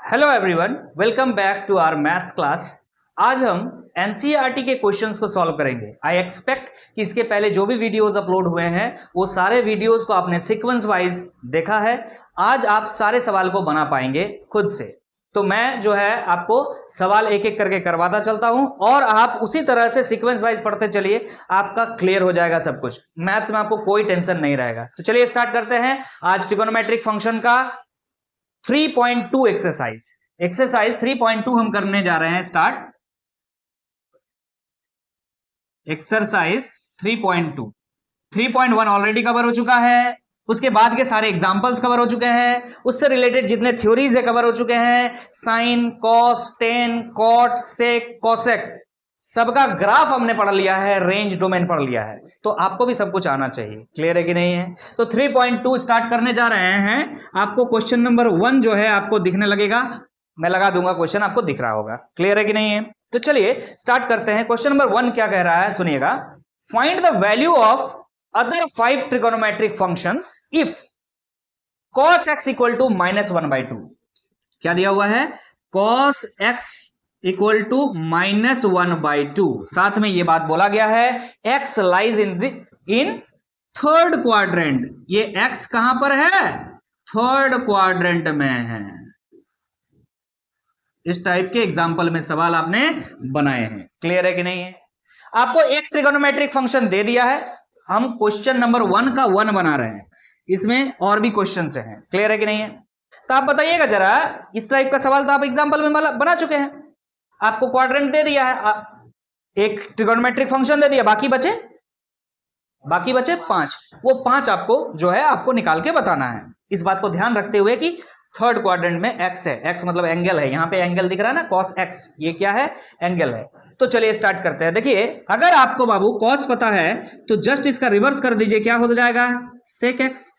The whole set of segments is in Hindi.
Hello everyone, welcome back to our maths class. आज हम एनसीईआरटी के क्वेश्चंस को सॉल्व करेंगे। आई एक्सपेक्ट कि इसके पहले जो भी वीडियोस अपलोड हुए हैं वो सारे वीडियोस को आपने सीक्वेंस वाइज देखा है। आज आप सारे सवाल को बना पाएंगे खुद से। तो मैं जो है आपको सवाल एक एक करके करवाता चलता हूं और आप उसी तरह से सीक्वेंस वाइज पढ़ते चलिए, आपका क्लियर हो जाएगा सब कुछ। मैथ्स में आपको कोई टेंशन नहीं रहेगा। तो चलिए स्टार्ट करते हैं आज ट्रिगोनोमेट्रिक फंक्शन का 3.2 एक्सरसाइज 3.2 हम करने जा रहे हैं स्टार्ट। एक्सरसाइज 3.2 3.1 ऑलरेडी कवर हो चुका है, उसके बाद के सारे एग्जांपल्स कवर हो चुके हैं, उससे रिलेटेड जितने थ्योरीज है कवर हो चुके हैं। साइन, कॉस, टेन, कॉट, सेक, कोसेक सबका ग्राफ हमने पढ़ लिया है, रेंज डोमेन पढ़ लिया है। तो आपको भी सब कुछ आना चाहिए। क्लियर है कि नहीं है? तो 3.2 स्टार्ट करने जा रहे हैं। आपको क्वेश्चन नंबर 1 जो है आपको दिखने लगेगा, मैं लगा दूंगा क्वेश्चन, आपको दिख रहा होगा। क्लियर है कि नहीं है? तो चलिए स्टार्ट करते हैं। क्वेश्चन नंबर 1 क्या कह रहा है, सुनिएगा। Find the value of other 5 trigonometric functions if cos x equal to -1/2। क्या दिया हुआ है? cos x equal to -1/2। साथ में ये बात बोला गया है x lies in third quadrant. ये x कहां पर है? थर्ड क्वाड्रेंट में है। इस टाइप के एग्जाम्पल में सवाल आपने बनाए हैं। क्लियर है कि नहीं है? आपको एक ट्रिगोनोमेट्रिक फंक्शन दे दिया है, हम क्वेश्चन नंबर 1 का 1 बना रहे हैं। इसमें और भी क्वेश्चन हैं। क्लियर है कि नहीं है? तो आप बताइएगा जरा, इस टाइप का सवाल तो आप एग्जाम्पल में बना चुके हैं। आपको क्वाड्रेंट दे दिया है, एक ट्रिगोनोमेट्रिक फंक्शन दे दिया, बाकी बचे 5। वो 5 आपको जो है आपको निकाल के बताना है। इस बात को ध्यान रखते हुए कि थर्ड क्वाड्रेंट में x है, x मतलब एंगल है। यहां पे एंगल दिख रहा है ना, cos x, ये क्या है? एंगल है। तो चलिए स्टार्ट करते हैं। देखिए, अगर आपको बाबू cos पता है तो जस्ट इसका रिवर्स कर दीजिए। क्या हो जाएगा? sec x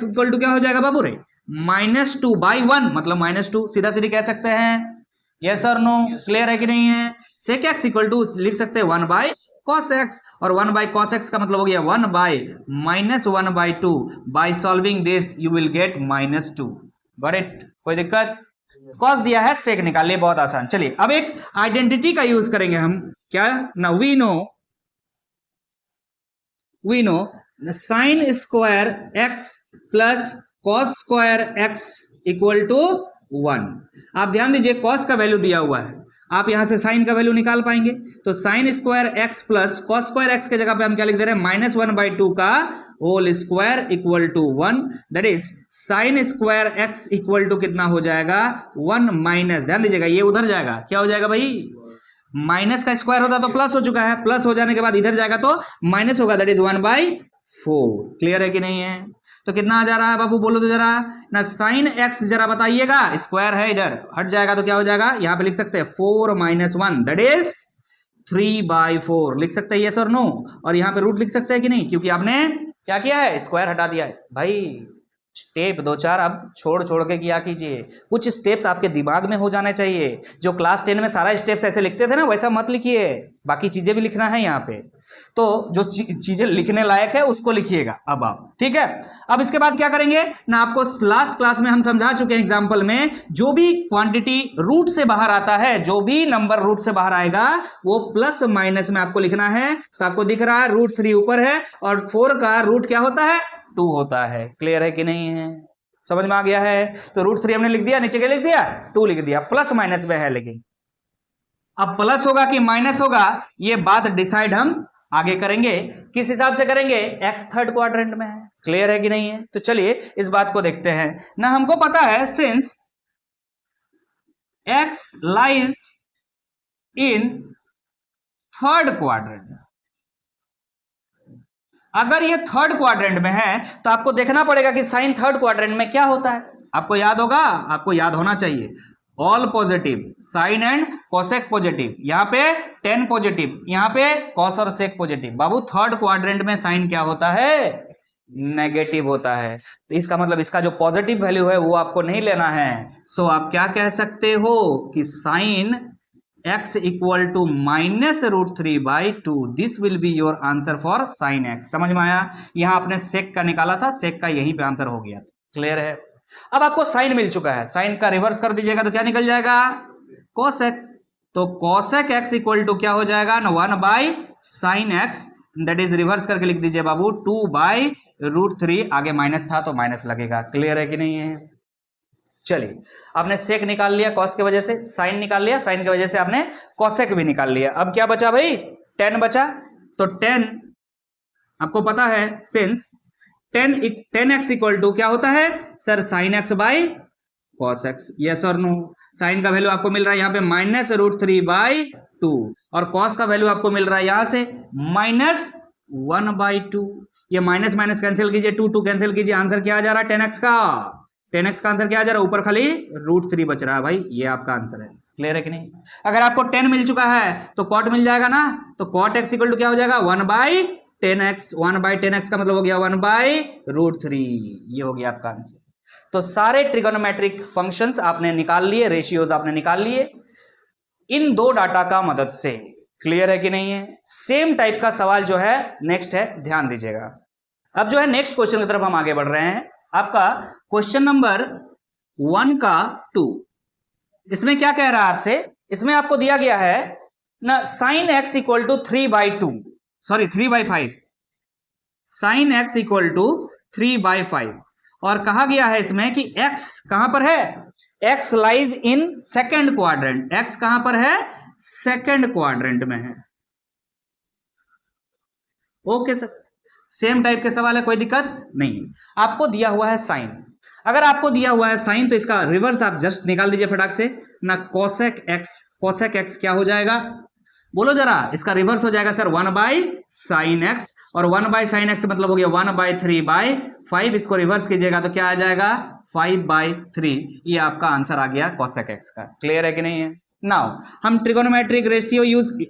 इक्वल टू क्या हो जाएगा बाबू रे? -2/1 मतलब -2। सीधा सीधी कह सकते हैं, यस और नो। क्लियर है कि नहीं है? sec x इक्वल टू लिख सकते हैं 1/cos x, और 1/cos x का मतलब हो गया 1/-1/2। By solving this you will get -2। Got it? कोई दिक्कत? cos दिया है, sec निकालिए, बहुत आसान। चलिए अब एक आइडेंटिटी का यूज करेंगे हम। क्या ना? We know sin square x plus cos square x equal to 1। आप ध्यान दीजिए, cos का वैल्यू दिया हुआ है, आप यहां से sin का वैल्यू निकाल पाएंगे। तो sin square x plus cos square x के जगह पे हम क्या लिख दे रहे हैं? -1/2 का whole square equal to 1। That is sin square x equal to कितना हो जाएगा? 1 माइनस, ध्यान दीजिएगा ये उधर जाएगा, क्या हो जाएगा भाई? माइनस का स्क्वायर होता तो प्लस हो चुका है, प्लस हो जाने के बाद इधर जाएगा तो माइनस होगा। That is 1/4। क्लियर है कि नहीं है? तो कितना आ जा रहा है बाबू, बोलो तो जरा ना। sin x जरा बताइएगा, स्क्वायर है इधर, हट जाएगा तो क्या हो जाएगा? यहां पे लिख सकते हैं 4 - 1 दैट इज 3/4। लिख सकते हैं यस और नो। और यहां पे रूट लिख सकते हैं कि नहीं, क्योंकि आपने क्या किया है? स्क्वायर हटा दिया है भाई। स्टेप 2-4 अब छोड़ के किया कीजिए। कुछ स्टेप्स आपके दिमाग में हो जाने चाहिए। जो क्लास 10 में सारा स्टेप्स ऐसे लिखते थे ना, वैसा मत लिखिए, बाकी चीजें भी लिखना है यहाँ पे। तो जो चीजें लिखने लायक है उसको लिखिएगा अब आप, ठीक है? अब इसके बाद क्या करेंगे ना, आपको लास्ट क्लास में हम समझा चुके हैं एग्जाम्पल में, जो भी क्वांटिटी रूट से बाहर आता है, जो भी नंबर रूट से बाहर आएगा वो प्लस माइनस में आपको लिखना है। तो आपको दिख रहा है √3 ऊपर है और 4 का रूट क्या होता है? 2 होता है। क्लियर है कि नहीं है? समझ में आ गया है? तो √3 हमने लिख दिया, नीचे क्या लिख दिया? 2 लिख दिया। प्लस माइनस में है, लेकिन अब प्लस होगा कि माइनस होगा ये बात डिसाइड हम आगे करेंगे। किस हिसाब से करेंगे? x थर्ड क्वाड्रेंट में है। क्लियर है कि नहीं है? तो चलिए इस बात को देखते हैं ना। हमको पता है since x lies in third quadrant, अगर ये थर्ड क्वाड्रेंट में है तो आपको देखना पड़ेगा कि साइन थर्ड क्वाड्रेंट में क्या होता है। आपको याद होगा, आपको याद होना चाहिए, all positive, sine and cosec positive, यहाँ पे टेन पॉजिटिव, यहाँ पे कॉस और सेक पॉजिटिव। बाबू थर्ड क्वाड्रेंट में साइन क्या होता है? नेगेटिव होता है। तो इसका मतलब इसका जो पॉजिटिव वैल्यू है वो आपको नहीं लेना है। सो आप क्या कह सकते हो कि sine x equal to -√3/2। This will be your answer for sine x। समझ में आया? यहां आपने सेक का निकाला था, सेक का यहीं पे आंसर हो गया। क्लियर है? अब आपको साइन मिल चुका है, साइन का रिवर्स कर दीजिएगा तो क्या निकल जाएगा, कोसेक। तो कोसेक एक्स इक्वल टू क्या हो जाएगा ना, 1/sin x, that is reverse करके लिख दीजिए बाबू 2/√3, आगे माइनस था तो माइनस लगेगा। क्लियर है कि नहीं है? चलिए, आपने सेक निकाल लिया कॉस की वजह से, साइन निकाल लिया, साइन की वजह से आपने कोसेक भी निकाल लिया। अब क्या बचा भाई, tan बचा। तो tan आपको पता है since tan x equal to क्या होता है sir, sin x by cos x, yes और नो। साइन का वैल्यू आपको मिल रहा है यहाँ पे -√3/2 और कॉस का वैल्यू आपको मिल रहा है यहां से -1/2। ये माइनस माइनस कैंसिल कीजिए, 2 कैंसिल कीजिए, आंसर क्या आ जा रहा है, tan x का आंसर क्या आ जा रहा है, ऊपर खाली √3 बच रहा है भाई, ये आपका आंसर है। क्लियर है कि नहीं? अगर आपको tan मिल चुका है तो cot मिल जाएगा ना, तो cot x इक्वल टू क्या हो जाएगा, 1/10x। 1/10x का मतलब हो गया 1/√3, ये हो गया आपका आंसर। तो सारे ट्रिगोनोमेट्रिक फंक्शंस आपने निकाल लिए, रेशियोज आपने निकाल लिए इन दो डाटा का मदद से। क्लियर है कि नहीं है? सेम टाइप का सवाल जो है नेक्स्ट है, ध्यान दीजिएगा। अब जो है नेक्स्ट क्वेश्चन की तरफ हम आगे बढ़ रहे हैं। आपका क्वेश्चन नंबर 1 का 2, इसमें क्या कह रहा है आपसे, इसमें आपको दिया गया है ना sin x equal to 3/5, sin x equal to 3/5, और कहा गया है इसमें कि x कहां पर है, x lies in second quadrant, x कहां पर है, सेकंड क्वाड्रेंट में है। ओके सर, सेम टाइप के सवाल है, कोई दिक्कत नहीं। आपको दिया हुआ है साइन, अगर आपको दिया हुआ है साइन तो इसका रिवर्स आप जस्ट निकाल दीजिए फटाक से ना, कोसेक एक्स क्या हो जाएगा, बोलो जरा, इसका रिवर्स हो जाएगा सर 1/sin x, और 1/sin x मतलब हो गया 1/3/5, इसको रिवर्स कीजिएगा तो क्या आ जाएगा 5/3, ये आपका आंसर आ गया कोसेक x का। क्लियर है कि नहीं है? नाउ हम ट्रिगोनोमेट्रिक रेशियो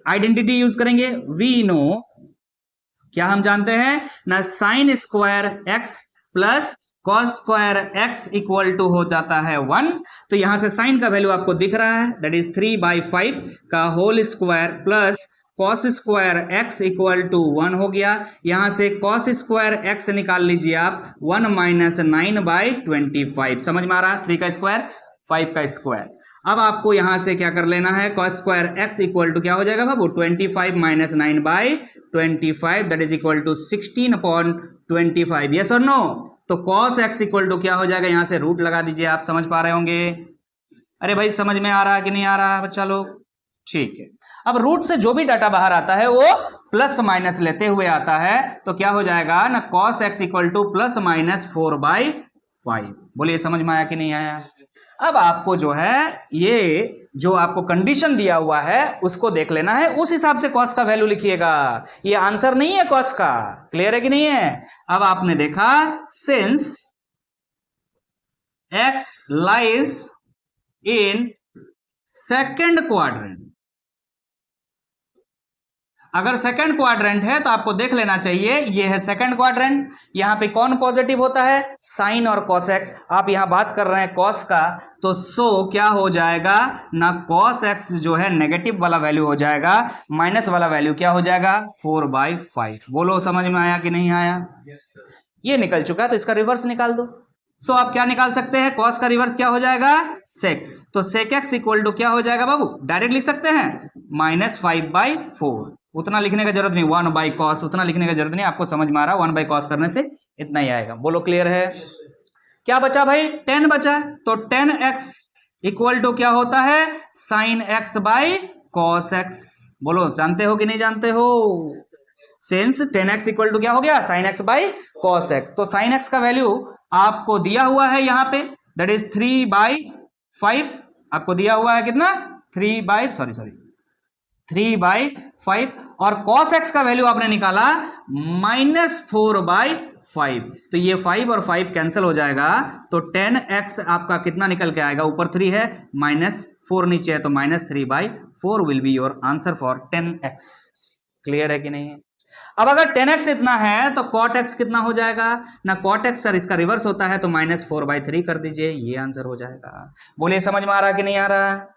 आइडेंटिटी यूज करेंगे। वी नो, क्या हम जानते हैं ना, sin square x plus cos square x equal to हो जाता है 1। तो यहां से sin का वैल्यू आपको दिख रहा है, दैट इज 3/5 का whole square plus cos square x equal to 1 हो गया। यहां से cos स्क्वायर x निकाल लीजिए आप, 1 - 9/25, समझ में आ रहा है, 3 का स्क्वायर 5 का स्क्वायर। अब आपको यहां से क्या कर लेना है, cos square x equal to क्या हो जाएगा बाबू, 25 - 9/25, that is equal to 16/25, yes और नो। तो cos x इक्वल टू क्या हो जाएगा, यहां से रूट लगा दीजिए, आप समझ पा रहे होंगे। अरे भाई समझ में आ रहा है कि नहीं आ रहा है बच्चा लोग? ठीक है, अब रूट से जो भी डाटा बाहर आता है वो प्लस माइनस लेते हुए आता है, तो क्या हो जाएगा ना, cos x इक्वल टू +/4/5। बोलिए समझ में आया कि नहीं आया? अब आपको जो है ये जो आपको कंडीशन दिया हुआ है उसको देख लेना है, उस हिसाब से कॉस का वैल्यू लिखिएगा, ये आंसर नहीं है कॉस का। क्लियर है कि नहीं है? अब आपने देखा since x lies in second quadrant, अगर सेकंड क्वाड्रेंट है तो आपको देख लेना चाहिए ये है सेकंड क्वाड्रेंट। यहां पे कौन पॉजिटिव होता है, साइन और कोसेक। आप यहां बात कर रहे हैं कॉस का, तो सो क्या हो जाएगा ना, cos x जो है नेगेटिव वाला वैल्यू हो जाएगा, माइनस वाला वैल्यू क्या हो जाएगा 4/5। बोलो समझ में आया कि नहीं आया? ये निकल चुका है तो इसका रिवर्स निकाल दो। सो आप क्या निकाल सकते हैं, cos का रिवर्स क्या हो जाएगा sec, तो sec x इक्वल टू क्या हो जाएगा बाबू, डायरेक्ट लिख सकते हैं -5/4। उतना लिखने का जरूरत नहीं, 1/cos उतना लिखने का जरूरत नहीं, आपको समझ में आ रहा है 1/cos करने से इतना ही आएगा। बोलो क्लियर है? क्या बचा भाई, 10 बचा, तो 10x इक्वल टू क्या होता है sin x/cos x। बोलो जानते हो कि नहीं जानते हो? सिंस 10x इक्वल टू क्या हो गया sin x/cos x, तो sin x का वैल्यू आपको दिया हुआ है यहां पे, दैट इज 3/5, आपको दिया हुआ है कितना 3/5, और cos x का वैल्यू आपने निकाला -4/5, तो ये 5 और 5 कैंसिल हो जाएगा, तो 10x आपका कितना निकल के आएगा, ऊपर 3 है -4 नीचे है तो -3/4 will be your answer for 10x। Clear है कि नहीं है? अब अगर 10x इतना है तो cot x कितना हो जाएगा ना, cot x सर इसका रिवर्स होता है तो -4/3 कर दीजिए, ये आंसर हो जाएगा। बोलिए समझ में आ रहा कि नहीं आ रहा?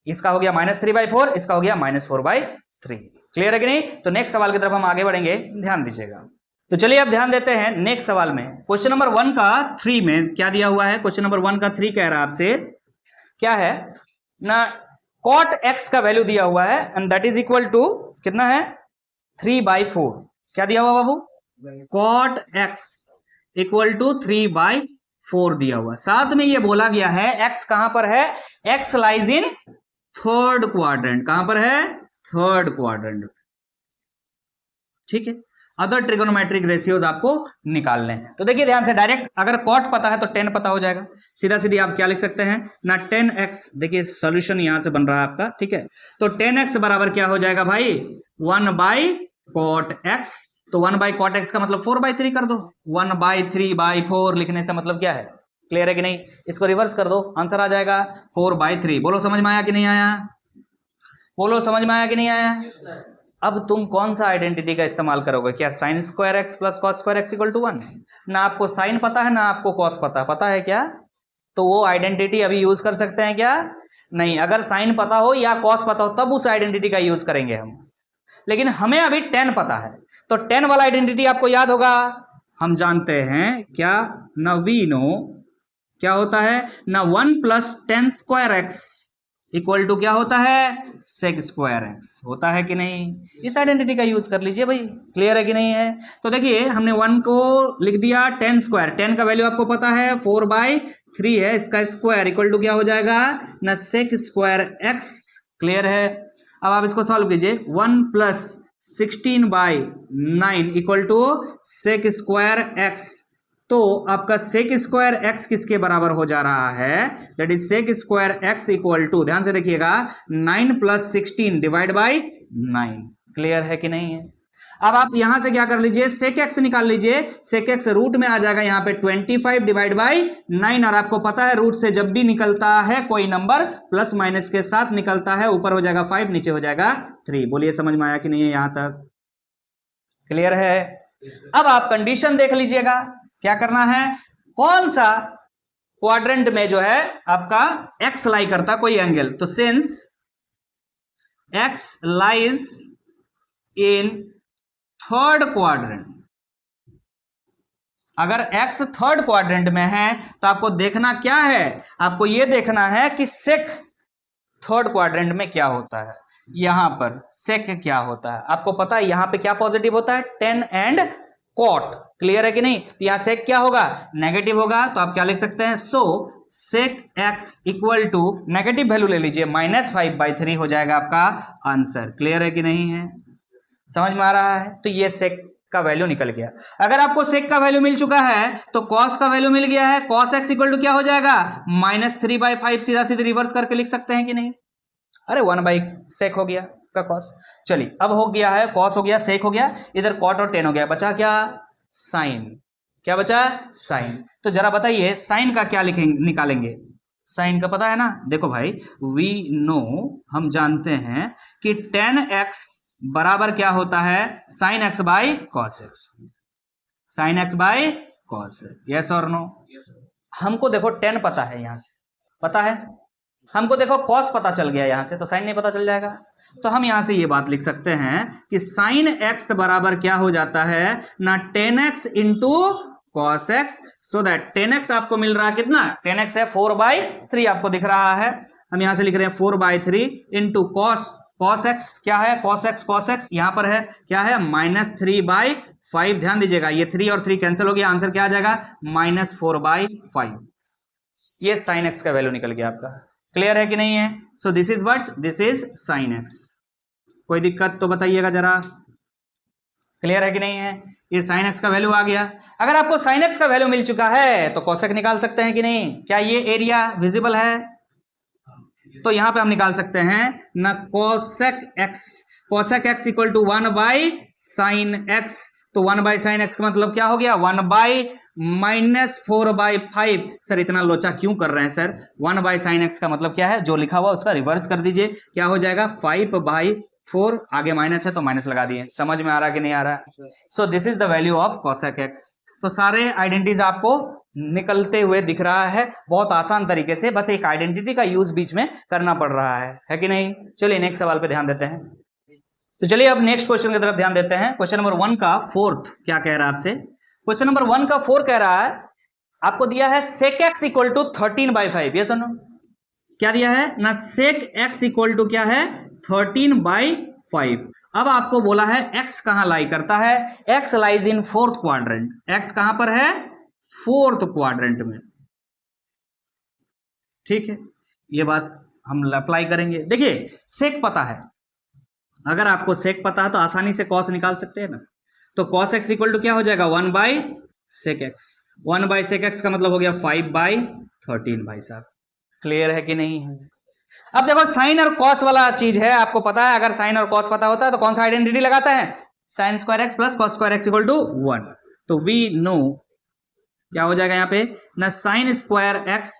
इसका हो गया -3/4, इसका हो गया -4/3। क्लियर है कि नहीं? तो नेक्स्ट सवाल की तरफ हम आगे बढ़ेंगे, ध्यान दीजिएगा। तो चलिए अब ध्यान देते हैं नेक्स्ट सवाल में। क्वेश्चन नंबर 1 का 3 में क्या दिया हुआ है? क्वेश्चन नंबर 1 का 3 कह रहा है आपसे क्या है ना, cot x का वैल्यू दिया हुआ है and that is equal to कितना है 3/4। क्या दिया हुआ बाबू? cot x इक्वल टू 3/4 दिया हुआ। साथ में ये बोला गया है x कहां पर है? x lies in third quadrant. कहां पर है? Third quadrant. ठीक है, अदर ट्रिगोनोमेट्रिक रेशियोज आपको निकालने हैं। तो देखिए ध्यान से, डायरेक्ट अगर कॉट पता है तो 10 पता हो जाएगा। सीधा सीधी आप क्या लिख सकते हैं ना, 10x। देखिए सॉल्यूशन यहां से बन रहा है आपका, ठीक है। तो 10x बराबर क्या हो जाएगा भाई? 1/cot x। तो 1/cot x का मतलब 4/3 कर दो। 1/3/4 लिखने से मतलब क्या है? क्लियर है कि नहीं? इसको रिवर्स कर दो, आंसर आ जाएगा 4/3। बोलो समझ में आया कि नहीं आया? बोलो समझ में आया कि नहीं आया? अब तुम कौन सा आइडेंटिटी का इस्तेमाल करोगे? क्या sin square x plus cos square x equal to 1? ना आपको साइन पता है ना आपको कॉस पता है क्या? तो वो आइडेंटिटी अभी यूज कर सकते हैं क्या? नहीं। अगर साइन पता हो या कॉस पता हो तब उस आइडेंटिटी का यूज करेंगे हम, लेकिन हमें अभी 10 पता है। तो 10 वाला आइडेंटिटी आपको याद होगा, हम जानते हैं क्या ना, वी नो क्या होता है ना, 1 + 10 स्क्वायर एक्स इक्वल टू क्या होता है? Sec square x. होता है कि नहीं? इस आइडेंटिटी का यूज कर लीजिए भाई। क्लियर है कि नहीं है? तो देखिए हमने 1 को लिख दिया 10 स्क्वायर। 10 का वैल्यू आपको पता है 4/3 है, इसका स्क्वायर इक्वल टू क्या हो जाएगा ना, सेक स्क्वायर एक्स। क्लियर है? अब आप इसको सॉल्व कीजिए। 1 + 16/9 equal to sec square x. तो आपका सेक स्क्वायर एक्स किसके बराबर हो जा रहा है? That is sec square x equal to, ध्यान से देखिएगा, 9 + 16 डिवाइड बाई 9। क्लियर है कि नहीं है? अब आप यहां से क्या कर लीजिए, सेक एक्स निकाल लीजिए। सेक एक्स रूट में आ जाएगा यहाँ पे 25 डिवाइड बाई 9। और आपको पता है रूट से जब भी निकलता है कोई नंबर प्लस माइनस के साथ निकलता है, ऊपर हो जाएगा 5 नीचे हो जाएगा 3। बोलिए समझ में आया कि नहीं है यहां तक? क्लियर है? अब आप कंडीशन देख लीजिएगा, क्या करना है, कौन सा क्वाड्रेंट में जो है आपका एक्स लाई करता कोई एंगल। तो since x lies in third quadrant, अगर एक्स थर्ड क्वाड्रेंट में है तो आपको देखना क्या है, आपको यह देखना है कि सेक थर्ड क्वाड्रेंट में क्या होता है। यहां पर सेक क्या होता है आपको पता है, यहां पे क्या पॉजिटिव होता है, 10 एंड कॉट। क्लियर है कि नहीं? तो यहां सेक क्या होगा, नेगेटिव होगा। तो आप क्या लिख सकते हैं, so sec X equal to negative value ले लीजिए, -5/3 हो जाएगा आपका आंसर। क्लियर है कि नहीं है? समझ में आ रहा है? तो ये सेक का वैल्यू निकल गया। अगर आपको सेक का वैल्यू मिल चुका है तो कॉस का वैल्यू मिल गया है। कॉस एक्स इक्वल टू क्या हो जाएगा, -3/5। सीधा सीधे रिवर्स करके लिख सकते हैं कि नहीं? अरे 1/सेक हो गया का कॉस। चलिए अब हो गया है, कॉस हो गया, सेक हो गया, इधर कॉट और 10 हो गया, बचा क्या, साइन। क्या बचा, साइन। तो जरा बताइए साइन का क्या लिखेंगे, निकालेंगे। साइन का पता है ना, देखो भाई, वी नो, हम जानते हैं कि 10x बराबर क्या होता है, sign x by cos x. Sign x by cos x, yes और नो? हमको देखो 10 पता है, यहां से पता है हमको, देखो कॉस पता चल गया यहां से, तो साइन नहीं पता चल जाएगा। तो हम यहां से ये बात लिख सकते हैं कि साइन एक्स बराबर क्या हो जाता है ना, 10x into cos x. So that 10x आपको मिल रहा है कितना, 10x है 4/3 आपको दिख रहा है। हम यहां से लिख रहे हैं 4/3 इंटू कॉस एक्स क्या है, कॉस एक्स यहां पर है क्या है, -3/5। ध्यान दीजिएगा ये 3 और 3 कैंसिल हो गया, आंसर क्या आ जाएगा, -4/5। ये साइन एक्स का वैल्यू निकल गया आपका। क्लियर है कि नहीं है? So this is what, this is sine x. कोई दिक्कत तो बताइएगा जरा। क्लियर है कि नहीं है? ये साइन एक्स का वैल्यू आ गया। अगर आपको साइन एक्स का वैल्यू मिल चुका है तो कोसेक निकाल सकते हैं कि नहीं? क्या ये एरिया विजिबल है? तो यहां पे हम निकाल सकते हैं ना, कोसेक एक्स इक्वल टू 1/साइन एक्स। तो 1/साइन एक्स का मतलब क्या हो गया, 1/-4/5। सर इतना लोचा क्यों कर रहे हैं सर? 1/साइन एक्स का मतलब क्या है, जो लिखा हुआ उसका रिवर्स कर दीजिए, क्या हो जाएगा 5/4। आगे माइनस है तो माइनस लगा दिए। समझ में आ रहा कि नहीं आ रहा? So this is the value of cosec x. तो सारे आइडेंटिटीज आपको निकलते हुए दिख रहा है बहुत आसान तरीके से, बस एक आइडेंटिटी का यूज बीच में करना पड़ रहा है कि नहीं? चलिए नेक्स्ट सवाल पे ध्यान देते हैं। तो चलिए अब नेक्स्ट क्वेश्चन की तरफ ध्यान देते हैं। क्वेश्चन नंबर 1 का फोर्थ क्या कह रहा है आपसे? क्वेश्चन नंबर 1 का 4 कह रहा है, आपको दिया है sec x इक्वल टू 13/5। ये सुनो क्या दिया है ना, sec x इक्वल टू क्या है 13/5। अब आपको बोला है x कहां लाई करता है, x lies in fourth quadrant. x कहां पर है, फोर्थ क्वाड्रेंट में। ठीक है, ये बात हम अप्लाई करेंगे। देखिए sec पता है, अगर आपको sec पता है तो आसानी से cos निकाल सकते हैं ना। तो cos x इक्वल टू क्या हो जाएगा 1/sec x। 1/sec x का मतलब हो गया 5/13। भाई साहब क्लियर है कि नहीं है? अब देखो साइन और कॉस वाला चीज है, आपको पता है अगर साइन और कॉस पता होता है तो कौन सा आइडेंटिटी लगाता है, sine square x plus cos square x equal to 1। तो वी नो क्या हो जाएगा यहाँ पे ना, sine square x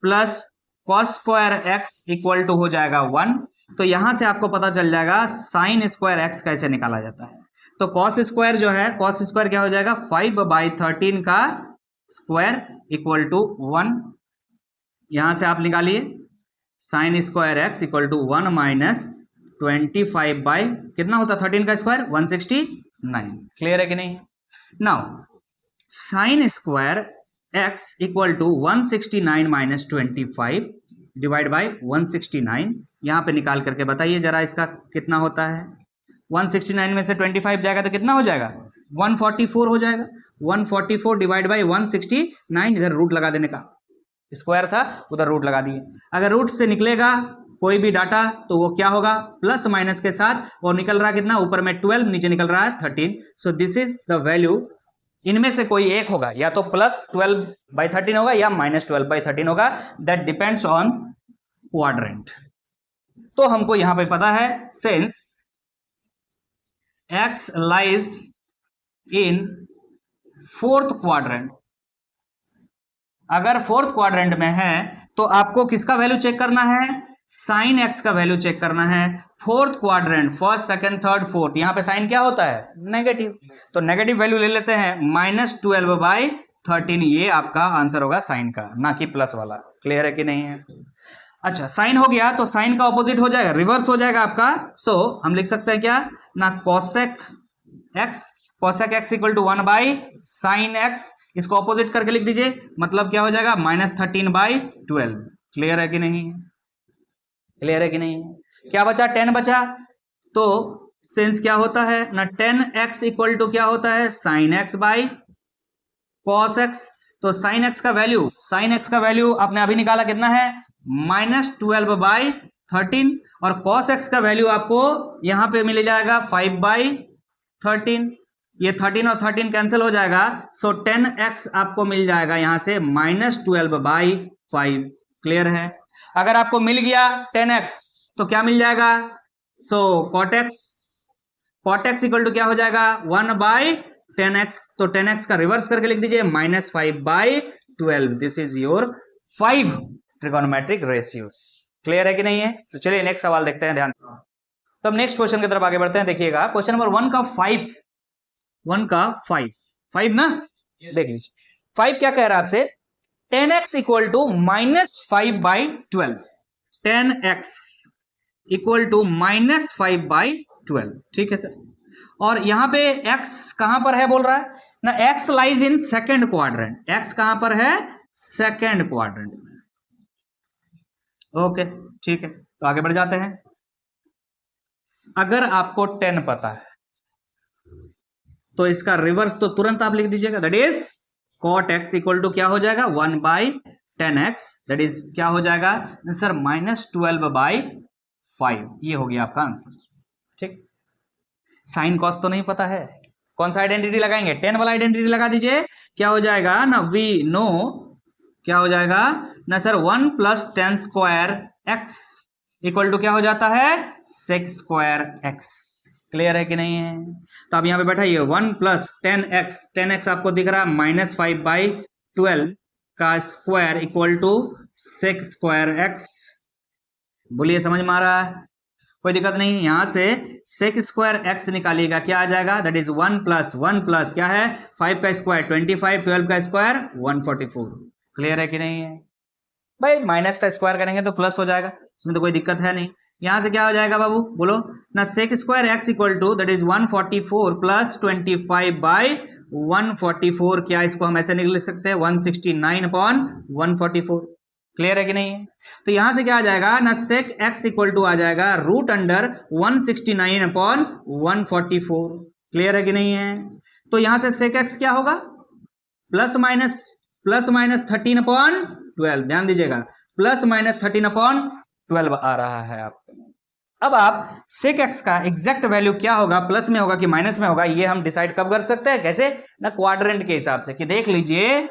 plus cos square x equal to हो जाएगा 1। तो यहां से आपको पता चल जाएगा साइन स्क्वायर एक्स कैसे निकाला जाता है। तो कॉस स्क्वायर जो है, कॉस स्क्वायर क्या हो जाएगा 5/13 का स्क्वायर इक्वल टू 1। यहां से आप निकालिए sine square x equal to 1 minus 25 by कितना होता है 13 का स्क्वायर 169। क्लियर है कि नहीं? Now sine square x equal to 169 minus 25 divide by 169। यहां पे निकाल करके बताइए जरा इसका कितना होता है। 169 में से 25 जाएगा तो कितना हो जाएगा 144 हो जाएगा। 144 डिवाइड बाई 169, इधर रूट लगा देने का, स्क्वायर था उधर रूट लगा दिए। अगर रूट से निकलेगा कोई भी डाटा तो वो क्या होगा प्लस माइनस के साथ, और निकल रहा है कितना, ऊपर में 12 नीचे निकल रहा है 13। So this is the value, इनमें से कोई एक होगा, या तो प्लस 12/13 होगा या माइनस 12/13 होगा, दैट डिपेंड्स ऑन क्वाड्रेंट। तो हमको यहां पे पता है since x lies in fourth quadrant, अगर फोर्थ क्वाड्रेंट में है तो आपको किसका वैल्यू चेक करना है, साइन एक्स का वैल्यू चेक करना है। Fourth quadrant, first second third fourth, यहां पे साइन क्या होता है नेगेटिव, तो नेगेटिव वैल्यू ले लेते हैं -12/13। ये आपका आंसर होगा साइन का, ना कि प्लस वाला। क्लियर है कि नहीं है? अच्छा साइन हो गया तो साइन का ऑपोजिट हो जाएगा, रिवर्स हो जाएगा आपका। सो हम लिख सकते हैं क्या ना, cosec x, cosec x equal to 1/sin x, इसको ऑपोजिट करके लिख दीजिए, मतलब क्या हो जाएगा -13/12। क्लियर है कि नहीं? क्लियर है कि नहीं? क्या बचा 10 बचा, तो सेंस क्या होता है ना 10x इक्वल टू क्या होता है sin x by cos x। तो sin x का वैल्यू, sin x का वैल्यू आपने अभी निकाला कितना है -12/13, और cos x का वैल्यू आपको यहां पे मिल जाएगा 5/13। ये 13 और 13 कैंसिल हो जाएगा, सो 10x आपको मिल जाएगा यहां से -12/5। क्लियर है? अगर आपको मिल गया 10x तो क्या मिल जाएगा, सो cot x इक्वल टू क्या हो जाएगा 1/10x। तो 10x का रिवर्स करके लिख दीजिए -5/12। This is your 5 trigonometric ratios. Clear है कि नहीं है? तो चलिए नेक्स्ट सवाल देखते हैं ध्यान। तो अब नेक्स्ट क्वेश्चन की तरफ आगे बढ़ते हैं। देखिएगा क्वेश्चन नंबर 1 का 5 ना, देख लीजिए 5 क्या कह रहा है आपसे, 10x equal to -5/12। 10x equal to -5/12। ठीक है सर, और यहां पे x कहां पर है बोल रहा है ना, x lies in second quadrant. x कहां पर है सेकेंड क्वाड्रेंट में। ओके ठीक है, तो आगे बढ़ जाते हैं। अगर आपको 10 पता है तो इसका रिवर्स तो तुरंत आप लिख दीजिएगा, that is cot x equal to क्या हो जाएगा 1/10x, दैट इज क्या हो जाएगा सर -12/5। ये हो गया आपका आंसर। ठीक, साइन कॉस तो नहीं पता है, कौन सा आइडेंटिटी लगाएंगे 10 वाला आइडेंटिटी लगा दीजिए। क्या हो जाएगा ना, वी नो क्या हो जाएगा ना sir 1 + 10 square x equal to क्या हो जाता है sec स्क्वायर x। क्लियर है कि नहीं है? तो अब यहां पे बैठाइए 1 + 10x, 10x आपको दिख रहा है -5/12 का square equal to sec square x। बोलिए समझ में आ रहा है? कोई दिक्कत नहीं। यहां से sec स्क्वायर x निकालिएगा, क्या आ जाएगा दैट इज 1 + 1 + क्या है 5 का स्क्वायर 25, 12 का स्क्वायर 144। क्लियर है कि नहीं है? भाई माइनस का स्क्वायर करेंगे तो प्लस हो जाएगा, इसमें तो कोई दिक्कत है नहीं। यहां से क्या हो जाएगा बाबू बोलो ना, sec square x equal to that is 144 plus 25 by 144, क्या इसको हम ऐसे लिख सकते हैं 169 अपॉन 144। क्लियर है कि नहीं है? तो यहां से क्या आ जाएगा ना, सेक एक्स इक्वल टू आ जाएगा रूट अंडर 169 अपॉन 144। क्लियर है कि नहीं है? तो यहां से सेक एक्स क्या होगा, प्लस माइनस 13 अपॉन 12, ध्यान दीजिएगा प्लस माइनस 13 अपॉन 12 आ रहा है आपको। अब आप सेक एक्स का एग्जैक्ट वैल्यू क्या होगा, प्लस में होगा कि माइनस में होगा, ये हम डिसाइड कब कर सकते हैं, कैसे ना, क्वाड्रेंट के हिसाब से, कि देख लीजिए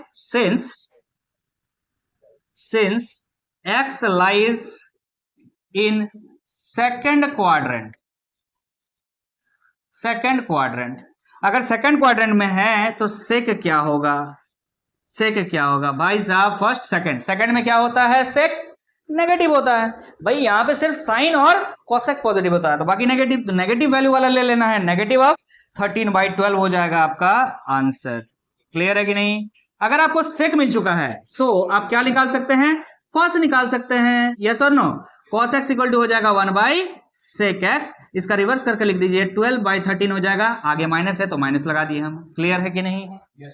since x lies in second quadrant, अगर सेकंड क्वाड्रेंट में है तो सेक क्या होगा, भाई साहब फर्स्ट सेकंड में क्या होता है, सेक नेगेटिव होता है। भाई यहां पे सिर्फ साइन और कोसेक पॉजिटिव होता है, तो बाकी नेगेटिव, तो नेगेटिव वैल्यू वाला ले लेना है, नेगेटिव ऑफ 13/12 हो जाएगा आपका आंसर। क्लियर है कि नहीं? अगर आपको सेक मिल चुका है सो आप क्या निकाल सकते हैं, कॉस निकाल सकते हैं, यस और no. Cos x equal to हो जाएगा 1/सेक एक्स, इसका रिवर्स करके लिख दीजिए 12/13 हो जाएगा, आगे माइनस है तो माइनस लगा दिए हम। क्लियर है कि नहीं है? yes,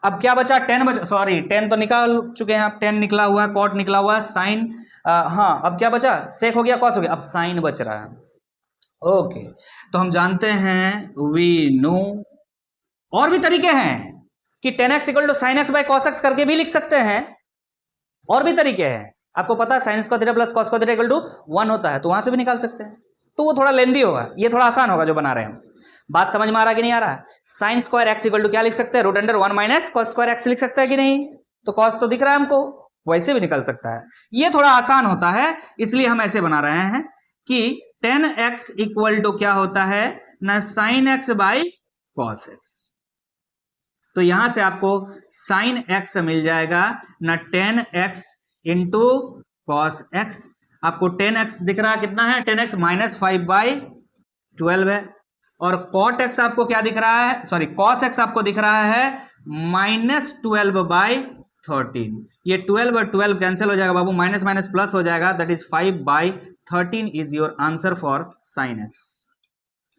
अब क्या बचा, 10 बचा, सॉरी 10 तो निकाल चुके हैं आप, 10 निकला हुआ है, कॉट निकला हुआ है, साइन, हाँ अब क्या बचा, सेक हो गया, कॉस हो गया, अब साइन बच रहा है। ओके, तो हम जानते हैं वी नो, और भी तरीके हैं कि 10x equal to sine x by cos x करके भी लिख सकते हैं, और भी तरीके हैं। आपको पता है sine square theta plus cos square theta equal to 1 होता है, तो वहां से भी निकाल सकते हैं, तो वो थोड़ा लेंदी होगा, ये थोड़ा आसान होगा जो बना रहे हैं हम। बात समझ में आ रहा है कि नहीं आ रहा है? Sine square x equal to क्या लिख सकते हैं, root under 1 minus cos square x लिख सकते हैं कि नहीं? तो कॉस तो दिख रहा है हमको, वैसे भी निकल सकता है, ये थोड़ा आसान होता है, इसलिए हम ऐसे बना रहे हैं कि 10x इक्वल टू क्या होता है ना, sign x by cos x. तो यहां से आपको साइन एक्स मिल जाएगा ना 10x इंटू कॉस एक्स, आपको 10x दिख रहा है कितना है, 10x माइनस 5/12 है, और कॉट एक्स आपको क्या दिख रहा है, सॉरी कॉस एक्स आपको दिख रहा है माइनस 12/13। ये 12 और 12 कैंसिल हो जाएगा बाबू, माइनस माइनस प्लस हो जाएगा, that is 5/13 is your answer for sine x.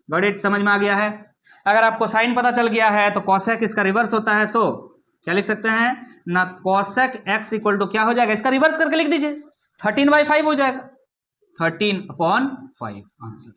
Got it? समझ में आ गया है? अगर आपको साइन पता चल गया है तो कॉसेक इसका रिवर्स होता है, सो क्या लिख सकते हैं ना, कॉसेक एक्स इक्वल टू क्या हो जाएगा, इसका रिवर्स करके लिख दीजिए 13/5 हो जाएगा, 13/5 आंसर।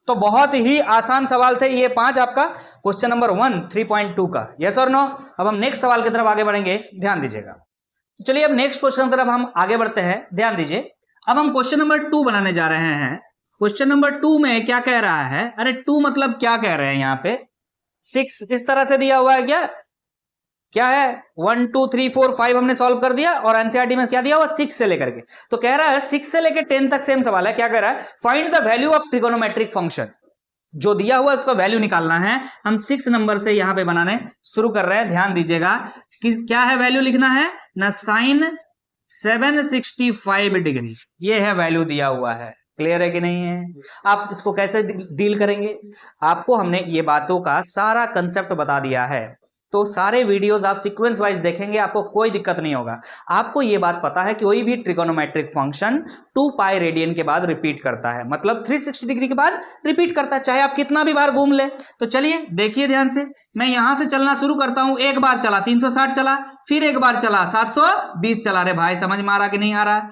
तो बहुत ही आसान सवाल थे ये 5 आपका क्वेश्चन नंबर 1 3.2 का, यस और नो। अब हम नेक्स्ट सवाल की तरफ आगे बढ़ेंगे, ध्यान दीजिएगा। तो चलिए अब नेक्स्ट क्वेश्चन की तरफ हम आगे बढ़ते हैं, ध्यान दीजिए। अब हम क्वेश्चन नंबर 2 बनाने जा रहे हैं। क्वेश्चन नंबर 2 में क्या कह रहा है, अरे 2 मतलब क्या कह रहे हैं यहाँ पे, 6 इस तरह से दिया हुआ है, क्या है 1 2 3 4 5 हमने सॉल्व कर दिया, और एनसीईआरटी में क्या दिया हुआ 6 से लेकर के, तो कह रहा है 6 से लेकर 10 तक सेम सवाल है। क्या कह रहा है, find the value of trigonometric function, जो दिया हुआ उसका वैल्यू निकालना है। हम 6 नंबर से यहां पे बनाने शुरू कर रहे हैं, ध्यान दीजिएगा कि क्या है वैल्यू लिखना है ना, साइन 765 डिग्री, ये है वैल्यू दिया हुआ है। क्लियर है कि नहीं है? आप इसको कैसे डील करेंगे, आपको हमने ये बातों का सारा कंसेप्ट बता दिया है, तो सारे वीडियोस आप सीक्वेंस वाइज देखेंगे, आपको कोई दिक्कत नहीं होगा। आपको ये बात पता है कि कोई भी ट्रिगोनोमेट्रिक फंक्शन 2 पाई रेडियन के बाद रिपीट करता है, मतलब 360 डिग्री के बाद रिपीट करता है, चाहे आप कितना भी बार घूम ले। तो चलिए देखिए ध्यान से, मैं यहां से चलना शुरू करता हूं, एक बार चला 360 चला, फिर एक बार चला 720 चला। रे भाई समझ में आ रहा कि नहीं आ रहा?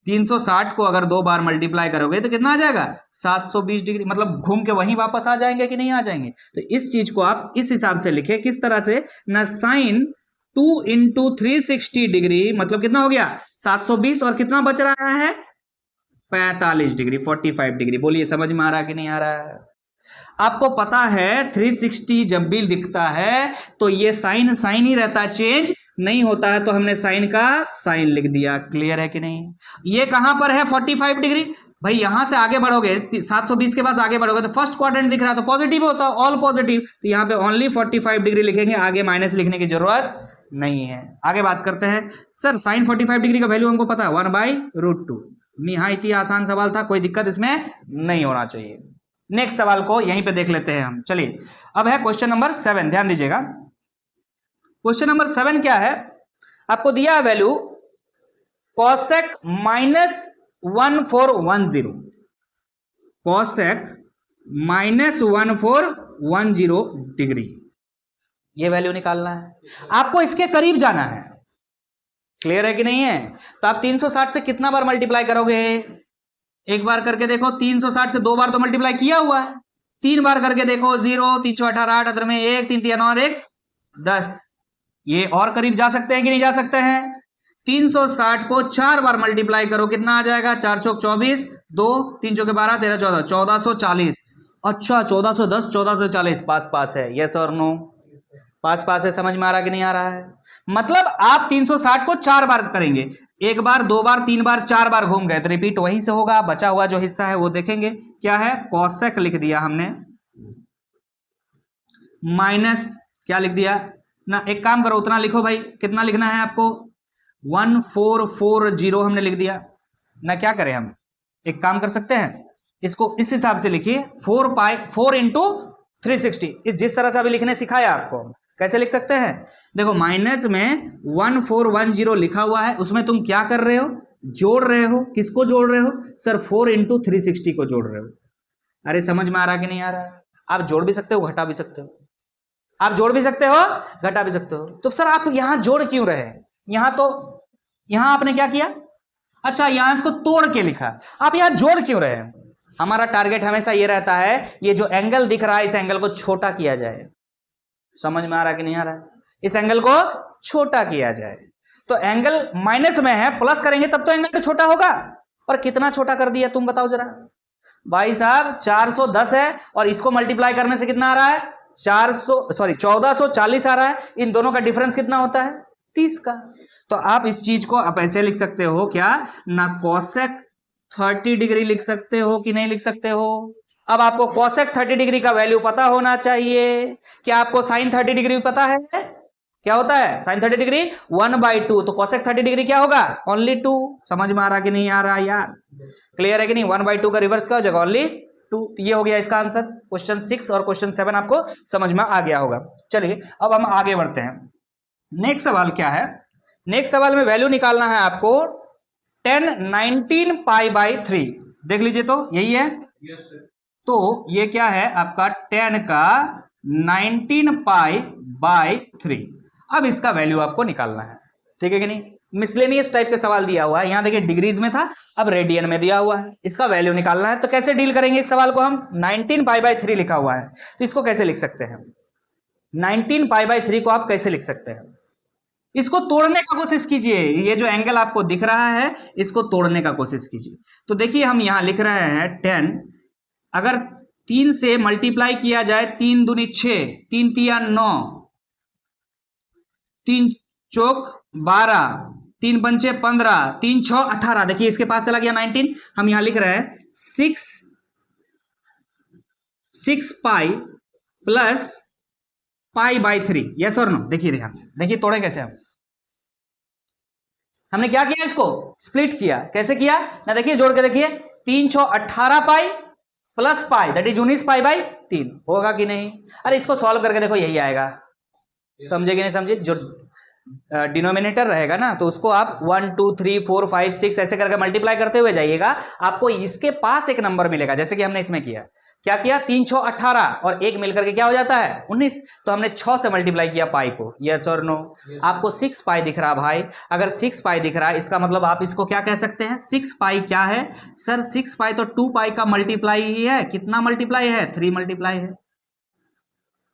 360 को अगर 2 बार मल्टीप्लाई करोगे तो कितना आ जाएगा 720 डिग्री, मतलब घूम के वहीं वापस आ जाएंगे कि नहीं आ जाएंगे? तो इस चीज को आप इस हिसाब से लिखे, किस तरह से ना, साइन 2 इंटू 360 डिग्री मतलब कितना हो गया 720, और कितना बच रहा है 45 डिग्री, 45 डिग्री। बोलिए समझ में आ रहा है कि नहीं आ रहा है? आपको पता है 360 जब भी दिखता है तो ये साइन साइन ही रहता है, चेंज नहीं होता है, तो हमने साइन का साइन लिख दिया। क्लियर है कि नहीं? ये कहां पर है 45 डिग्री, भाई यहां से आगे बढ़ोगे 720 के पास आगे बढ़ोगे तो फर्स्ट क्वाड्रेंट दिख रहा है, तो पॉजिटिव होता है, ऑल पॉजिटिव, तो यहाँ पे ओनली 45 डिग्री लिखेंगे, आगे माइनस लिखने की जरूरत नहीं है। आगे बात करते हैं, सर साइन 45 डिग्री का वैल्यू हमको पता है 1/√2। निहायत ही आसान सवाल था, कोई दिक्कत इसमें नहीं होना चाहिए। नेक्स्ट सवाल को यहीं पे देख लेते हैं हम। चलिए अब है क्वेश्चन नंबर 7, ध्यान दीजिएगा। क्वेश्चन नंबर 7 क्या है, आपको दिया है वैल्यू कॉसेक 1410 कॉसेक -1410 डिग्री, ये वैल्यू निकालना है आपको, इसके करीब जाना है। क्लियर है कि नहीं है? तो आप 360 से कितना बार मल्टीप्लाई करोगे? एक बार करके देखो। 360 से 2 बार तो मल्टीप्लाई किया हुआ है, 3 बार करके देखो। 0 3 18 8 18 में 1 3 3 और 1 10। ये और करीब जा सकते हैं कि नहीं जा सकते हैं? 360 को 4 बार मल्टीप्लाई करो, कितना आ जाएगा? 4 चौक 24, 2 3 चौके 12 13 14, 1440। अच्छा 1410 1440 पास पास है। यस और नो? पास पास है। समझ में आ रहा कि नहीं आ रहा है? मतलब आप 360 को 4 बार करेंगे, 1 बार 2 बार 3 बार 4 बार घूम गए तो रिपीट वहीं से होगा। बचा हुआ जो हिस्सा है वो देखेंगे क्या है। कॉसेक लिख दिया हमने, माइनस क्या लिख दिया ना। एक काम करो, उतना लिखो भाई। कितना लिखना है आपको? 1440 हमने लिख दिया ना। क्या करें हम, एक काम कर सकते हैं, इसको इस हिसाब से लिखिए। 4 इंटू 360, इस जिस तरह से अभी लिखने सिखाया आपको, कैसे लिख सकते हैं? देखो माइनस में 1410 लिखा हुआ है, उसमें तुम क्या कर रहे हो? जोड़ रहे हो। किसको जोड़ रहे हो सर? 4 इंटू 360 को जोड़ रहे हो। अरे समझ में आ रहा कि नहीं आ रहा? आप जोड़ भी सकते हो, घटा भी सकते हो। आप जोड़ भी सकते हो, घटा भी सकते हो। तो सर आप यहां जोड़ क्यों रहे? यहां आपने क्या किया? अच्छा यहां इसको तोड़ के लिखा, आप यहां जोड़ क्यों रहे? हमारा टारगेट हमेशा ये रहता है, ये जो एंगल दिख रहा है इस एंगल को छोटा किया जाए। समझ में आ रहा कि नहीं आ रहा? इस एंगल को छोटा किया जाए। तो एंगल माइनस में है, प्लस करेंगे तब तो एंगल तो छोटा होगा। और कितना छोटा कर दिया तुम बताओ जरा भाई साहब? 410 है और इसको मल्टीप्लाई करने से कितना आ रहा है? 1440 आ रहा है। इन दोनों का डिफरेंस कितना होता है? 30 का। तो आप इस चीज को आप ऐसे लिख सकते हो क्या ना, कोसेक 30 डिग्री लिख सकते हो कि नहीं लिख सकते हो? अब आपको कोसेक 30 डिग्री का वैल्यू पता होना चाहिए। क्या आपको साइन 30 डिग्री पता है? क्या होता है साइन 30 डिग्री? 1/2। तो कोसेक 30 डिग्री क्या होगा? ओनली 2। समझ में आ रहा कि नहीं आ रहा यार? क्लियर है कि नहीं? 1/2 का रिवर्स क्या हो जाएगा? ओनली 2। ये हो गया इसका आंसर। क्वेश्चन 6 और क्वेश्चन 7 आपको समझ में आ गया होगा। चलिए अब हम आगे बढ़ते हैं। नेक्स्ट सवाल क्या है? नेक्स्ट सवाल में वैल्यू निकालना है आपको 10 19 π/3। देख लीजिए तो यही है। तो ये क्या है आपका? 10 का 19 π/3। अब इसका वैल्यू आपको निकालना है, ठीक है कि नहीं? मिसलेनियस टाइप के सवाल दिया हुआ है। यहां देखिए डिग्रीज में था, अब रेडियन में दिया हुआ है। इसका वैल्यू निकालना है। तो कैसे डील करेंगे इस सवाल को हम? 19 π/3 लिखा हुआ है, तो इसको कैसे लिख सकते हैं? 19 π/3 को आप कैसे लिख सकते हैं? इसको तोड़ने का कोशिश कीजिए। ये जो एंगल आपको दिख रहा है इसको तोड़ने का कोशिश कीजिए। तो देखिए हम यहां लिख रहे हैं 10, अगर 3 से मल्टीप्लाई किया जाए, 3 दूनी 6, 3 तिया 9, 3 चौक 12, 3 पंचे 15, 3 6 18। देखिए इसके पास चला गया 19। हम यहां लिख रहे हैं 6 पाई प्लस π/3। यस और नो? देखिए ध्यान से देखिए, तोड़े कैसे हम? हमने क्या किया? इसको स्प्लिट किया। कैसे किया ना? देखिए जोड़ के देखिए, 3 6 18 pi plus pi that is 19 π/3। होगा कि नहीं? अरे इसको सॉल्व करके देखो, यही आएगा। समझे कि नहीं समझे? जो डिनोमिनेटर रहेगा ना, तो उसको आप 1 2 3 4 5 6 ऐसे करके मल्टीप्लाई करते हुए जाइएगा, आपको इसके पास एक नंबर मिलेगा। जैसे कि हमने इसमें किया, क्या किया? 3 6 18 और 1 मिलकर के क्या हो जाता है? 19। तो हमने 6 से मल्टीप्लाई किया पाई को। यस और नो? आपको 6 पाई दिख रहा भाई? अगर 6 पाई दिख रहा है, इसका मतलब आप इसको क्या कह सकते हैं? 6 पाई क्या है सर? 6 पाई तो 2 पाई का मल्टीप्लाई ही है। कितना मल्टीप्लाई है? 3 मल्टीप्लाई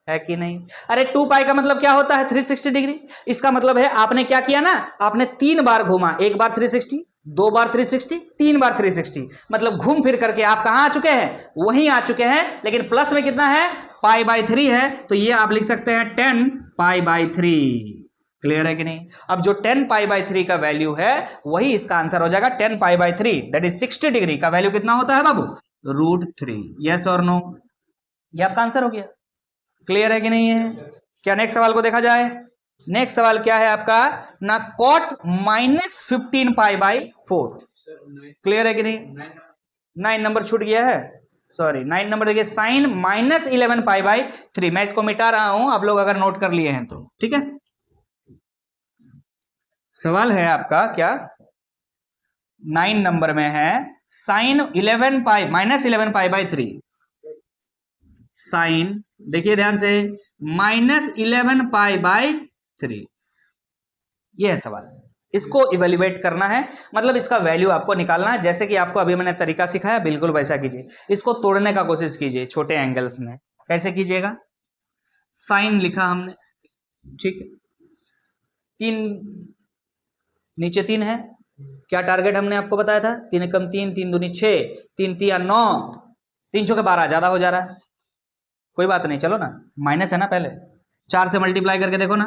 है कि नहीं? अरे 2 पाई का मतलब क्या होता है? 360 डिग्री। इसका मतलब है आपने क्या किया ना, आपने 3 बार घूमा। 1 बार 360, 2 बार 360, 3 बार 360, मतलब घूम फिर करके आप कहां आ चुके हैं? वहीं आ चुके हैं। लेकिन प्लस में कितना है? π/3 है। तो ये आप लिख सकते हैं 10 π/3। क्लियर है कि नहीं? अब जो 10 π/3 का वैल्यू है वही इसका आंसर हो जाएगा। 10 π/3 दैट इज 60 डिग्री का वैल्यू कितना होता है बाबू? √3। यस और नो? ये आपका आंसर हो गया। क्लियर है कि नहीं है? क्या नेक्स्ट सवाल को देखा जाए? नेक्स्ट सवाल क्या है आपका ना? cot -15 π/4। क्लियर है कि नहीं? 9 नंबर छूट गया है, सॉरी 9 नंबर देखिए, साइन -11 π/3। मैं इसको मिटा रहा हूं, आप लोग अगर नोट कर लिए हैं तो ठीक है। सवाल है आपका क्या 9 नंबर में है sine 11 pi minus 11 pi by 3, sine देखिए ध्यान से माइनस 11 पाई बाई 3, ये है सवाल। इसको इवेल्युएट करना है, मतलब इसका वैल्यू आपको निकालना है। जैसे कि आपको अभी मैंने तरीका सिखाया बिल्कुल वैसा कीजिए। इसको तोड़ने का कोशिश कीजिए छोटे एंगल्स में। कैसे कीजिएगा? साइन लिखा हमने, ठीक है, 3 नीचे 3 है, क्या टारगेट हमने आपको बताया था? 3 एकम 3, 3 दूनी 6, 3 तिया 9, 3 चौके 12, ज्यादा हो जा रहा है, कोई बात नहीं, चलो ना, माइनस है ना, पहले 4 से मल्टीप्लाई करके देखो ना,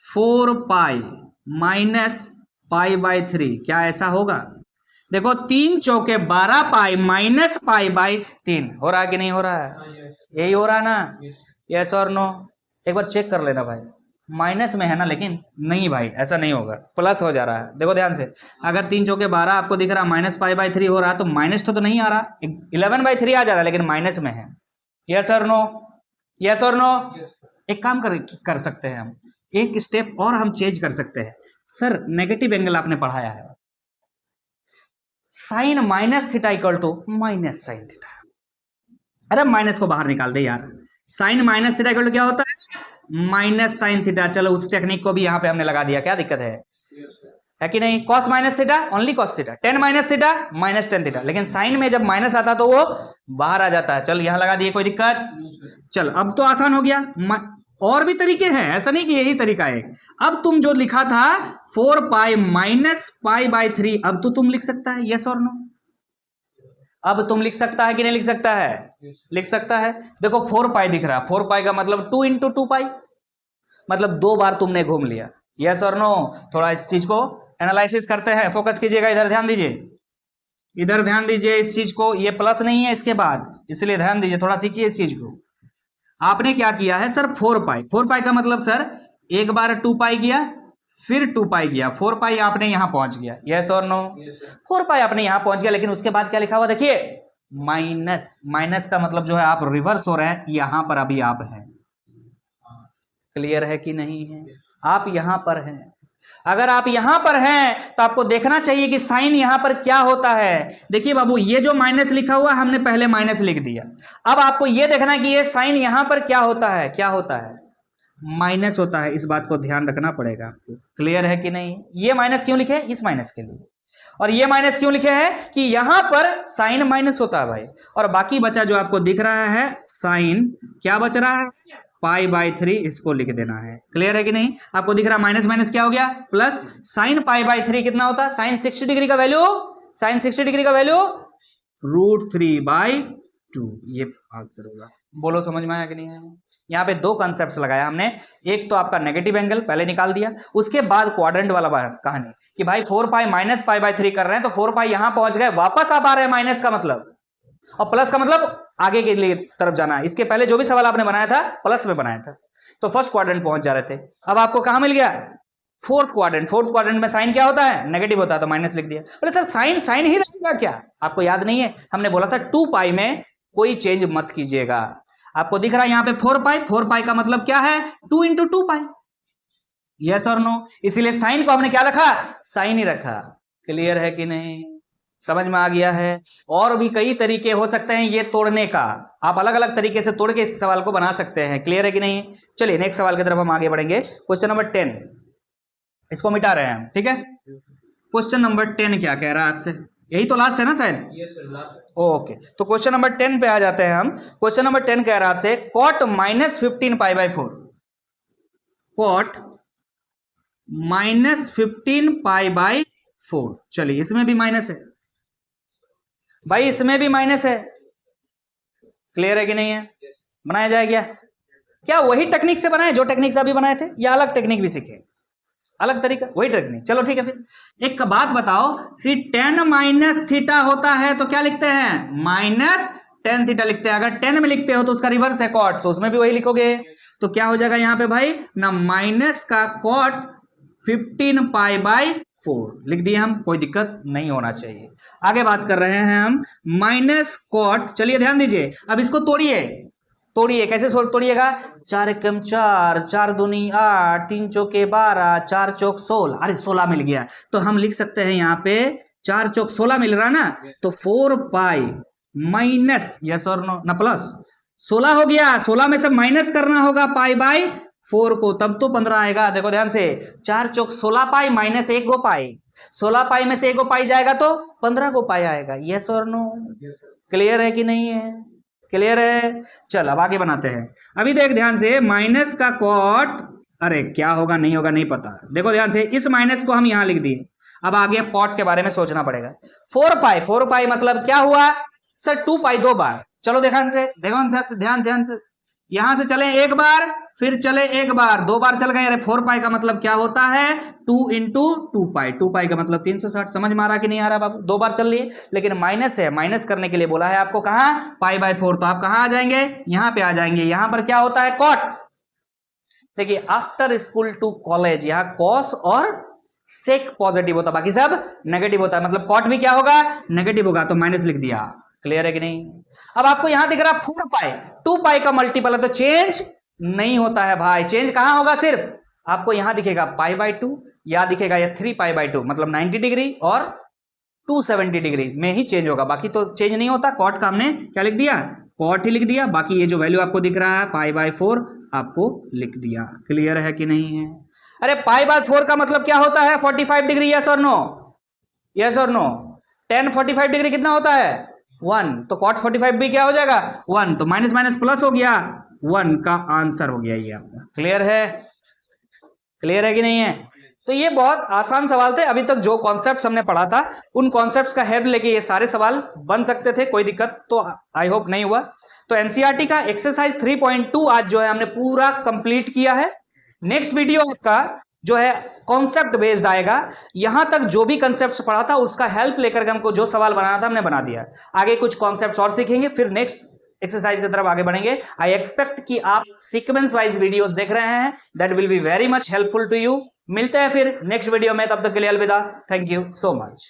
4 पाई माइनस पाई बाई 3, क्या ऐसा होगा? देखो 3 चौके 12 पाई माइनस पाई बाई 3, हो रहा है कि नहीं हो रहा है? यही हो रहा है ना? यस और नो? एक बार चेक कर लेना भाई, माइनस में है ना, लेकिन नहीं भाई ऐसा नहीं होगा, प्लस हो जा रहा है। देखो ध्यान से, अगर 3 चौके 12 आपको दिख रहा माइनस पाई बाई 3 हो रहा है, तो माइनस तो नहीं आ रहा, 11/3 आ जा रहा है, लेकिन माइनस में है। यस और नो? यस और नो? एक काम कर सकते हैं हम, एक स्टेप और हम चेंज कर सकते हैं। सर नेगेटिव एंगल आपने पढ़ाया है, sine minus theta equal to minus sine theta. अरे माइनस को बाहर निकाल दे यार, sine minus theta equal to क्या होता है? Minus sine theta. चलो उस टेक्निक को भी यहां पे हमने लगा दिया, क्या दिक्कत है कि नहीं? Cos minus theta only cos theta, ten minus theta minus tan theta, लेकिन साइन में जब माइनस आता तो वो बाहर आ जाता है। चल यहां लगा दिए, कोई दिक्कत? चल अब तो आसान हो गया। और भी तरीके हैं, ऐसा नहीं कि यही तरीका है। अब तुम जो लिखा था 4 पाई माइनस पाई बाई 3, अब तो तुम लिख सकता है, यस और नो? अब तुम लिख सकता है कि नहीं लिख सकता है? लिख सकता है। देखो 4 पाई दिख रहा है, 4 पाई का मतलब 2 इंटू 2 पाई, मतलब 2 बार तुमने घूम लिया। यस और नो? थोड़ा इस चीज को एनालिसिस करते हैं, फोकस कीजिएगा, इधर ध्यान दीजिए, इधर ध्यान दीजिए इस चीज को। ये प्लस नहीं है इसके बाद, इसलिए ध्यान दीजिए, थोड़ा सीखिए इस चीज को। आपने क्या किया है सर? 4 पाई, 4 पाई का मतलब सर एक बार 2 पाई गया, फिर 2 पाई गया, 4 पाई आपने यहां पहुंच गया। यस और नो? 4 पाई आपने यहां पहुंच गया, लेकिन उसके बाद क्या लिखा हुआ देखिए, माइनस। माइनस का मतलब जो है आप रिवर्स हो रहे हैं, यहां पर अभी आप हैं। क्लियर है कि नहीं है? आप यहां पर हैं। अगर आप यहां पर हैं तो आपको देखना चाहिए कि साइन यहां पर क्या होता है। देखिए बाबू, ये जो माइनस लिखा हुआ हमने पहले माइनस लिख दिया, अब आपको ये देखना है कि ये साइन यहां पर क्या होता है, क्या होता है? माइनस होता है। इस बात को ध्यान रखना पड़ेगा आपको। क्लियर है कि नहीं? ये माइनस क्यों लिखे? इस माइनस के लिए। और ये माइनस क्यों लिखे हैं? कि यहां पर साइन माइनस होता है भाई, और बाकी बचा जो आपको दिख रहा है साइन, क्या बच रहा है? पाई बाई 3, इसको लिख देना है। क्लियर है कि नहीं? आपको दिख रहा माइनस माइनस क्या हो गया? प्लस। साइन पाई बाई 3 कितना होता है? साइन 60 डिग्री का वैल्यू, साइन 60 डिग्री का वैल्यू √3/2, ये आंसर होगा। बोलो समझ में आया कि नहीं आया? यहाँ पे 2 कॉन्सेप्ट्स लगाया हमने, एक तो आपका नेगेटिव एंगल पहले निकाल दिया, उसके बाद क्वाड्रेंट वाला कहानी कि भाई 4 पाई माइनस पाई बाई 3 कर रहे हैं, तो 4 पाई यहां पहुंच गए, वापस आप आ रहे हैं माइनस का मतलब, और प्लस का मतलब आगे के लिए तरफ जाना है। इसके पहले जो भी सवाल आपने बनाया था प्लस में बनाया था, तो फर्स्ट क्वाड्रेंट पहुंच जा रहे थे। अब आपको कहां मिल गया? Fourth quadrant. फोर्थ क्वाड्रेंट में साइन क्या होता है? नेगेटिव होता है, तो माइनस लिख दिया। बोले सर साइन साइन ही रहेगा क्या? आपको याद नहीं है? हमने बोला था 2 पाई में कोई चेंज मत कीजिएगा। आपको दिख रहा है यहाँ पे 4 पाई, 4 पाई का मतलब क्या है? 2 इंटू 2 पाई। यस और नो? इसीलिए साइन को हमने क्या रखा? साइन ही रखा। क्लियर है कि नहीं? समझ में आ गया है? और भी कई तरीके हो सकते हैं ये तोड़ने का, आप अलग अलग तरीके से तोड़ के इस सवाल को बना सकते हैं। क्लियर है कि नहीं? चलिए नेक्स्ट सवाल की तरफ हम आगे बढ़ेंगे। क्वेश्चन नंबर 10, इसको मिटा रहे हैं हम, ठीक है? क्वेश्चन नंबर 10 क्या कह रहा है आपसे? यही तो लास्ट है ना शायद? ओके, तो क्वेश्चन नंबर 10 पे आ जाते हैं हम। क्वेश्चन नंबर 10 कह रहा है आपसे cot -15 pi by 4, cot -15 pi by 4। चलिए इसमें भी माइनस है भाई, इसमें भी माइनस है। क्लियर है कि नहीं है? बनाया जाए क्या वही टेक्निक से बनाए जो टेक्निक से अभी बनाए थे, या अलग टेक्निक भी सीखे? अलग तरीका, वही टेक्निक। चलो ठीक है, फिर एक बात बताओ कि tan माइनस थीटा होता है तो क्या लिखते हैं? माइनस tan थीटा लिखते हैं। अगर 10 में लिखते हो तो उसका रिवर्स है कॉट, तो उसमें भी वही लिखोगे। तो क्या हो जाएगा यहाँ पे भाई ना, माइनस का कॉट 15 पाई बाई 4 लिख दिए हम, कोई दिक्कत नहीं होना चाहिए। आगे बात कर रहे हैं हम माइनस कॉट। चलिए ध्यान दीजिए, अब इसको तोड़िए, तोड़िए। कैसे तोड़िएगा? 4 एकम 4, 4 दूनी 8, 3 चौके 12, 4 चौक 16। अरे 16 मिल गया, तो हम लिख सकते हैं यहाँ पे 4 चौक 16 मिल रहा ना, तो 4 पाई माइनस, यस और नो ना, प्लस 16 हो गया, 16 में से माइनस करना होगा पाई बाई 4 को, तब तो 15 आएगा। देखो ध्यान से, 4 चौक 16 पाई माइनस 1 गो पाई, 16 पाई में से 1 गो पाई जाएगा तो 15 गो पाई आएगा। यस और नो, क्लियर है कि नहीं है? क्लियर है। चल अब आगे बनाते हैं। अभी देख ध्यान से, माइनस का कॉट, अरे क्या होगा नहीं होगा नहीं पता। देखो ध्यान से, इस माइनस को हम यहां लिख दिए, अब आगे कॉट के बारे में सोचना पड़ेगा। 4 पाई मतलब क्या हुआ सर? 2 पाई 2 बार। चलो ध्यान से, देखो ध्यान से, यहां से चले एक बार, फिर चले एक बार, 2 बार चल गए। अरे 4 पाई का मतलब क्या होता है? 2 इंटू 2 पाई, 2 पाई का मतलब 360। समझ में आ रहा कि नहीं आ रहा बाबू? 2 बार चल लिए, लेकिन माइनस है, माइनस करने के लिए बोला है आपको कहां? Pi by 4। तो आप कहां आ जाएंगे? यहां पे आ जाएंगे। यहां पर क्या होता है? कॉट। देखिए, आफ्टर स्कूल टू कॉलेज, यहां कॉस और सेक पॉजिटिव होता, बाकी सब नेगेटिव होता है, मतलब कॉट भी क्या होगा? नेगेटिव होगा, तो माइनस लिख दिया। क्लियर है कि नहीं? अब आपको यहां दिख रहा 4 पाई, 2 पाई का मल्टीपल है, तो चेंज नहीं होता है भाई। चेंज कहां होगा? सिर्फ आपको यहां दिखेगा पाई बाय 2, या दिखेगा या 3 पाई बाय 2, मतलब 90 डिग्री और 270 डिग्री में ही चेंज होगा, बाकी तो चेंज नहीं होता। कॉट का हमने क्या लिख दिया? कॉट ही लिख दिया। बाकी ये जो वैल्यू आपको दिख रहा है पाई बाय 4 आपको लिख दिया। क्लियर है कि नहीं है? अरे पाई बाय 4 का मतलब क्या होता है? 45 डिग्री। यस और नो? यस और नो? 10 45 डिग्री कितना होता है? 1। तो कॉट 45 भी क्या हो जाएगा? 1। तो माइनस माइनस प्लस हो गया, 1 का आंसर हो गया ये आपका। क्लियर है? क्लियर है कि नहीं है? तो ये बहुत आसान सवाल थे। अभी तक जो कॉन्सेप्ट्स हमने पढ़ा था, उन कॉन्सेप्ट्स का हेल्प लेके ये सारे सवाल बन सकते थे, कोई दिक्कत तो आई होप नहीं हुआ। तो एनसीईआरटी का एक्सरसाइज 3.2 आज जो है हमने पूरा कंप्लीट किया है। नेक्स्ट वीडियो आपका जो है कॉन्सेप्ट बेस्ड आएगा। यहां तक जो भी कॉन्सेप्ट्स पढ़ा था उसका हेल्प लेकर के हमको जो सवाल बनाना था हमने बना दिया। आगे कुछ कॉन्सेप्ट्स और सीखेंगे, फिर नेक्स्ट एक्सरसाइज की तरफ आगे बढ़ेंगे। आई एक्सपेक्ट कि आप सीक्वेंस वाइज वीडियोस देख रहे हैं, that will be very much helpful to you. मिलते हैं फिर नेक्स्ट वीडियो में, तब तक के लिए अलविदा। Thank you so much.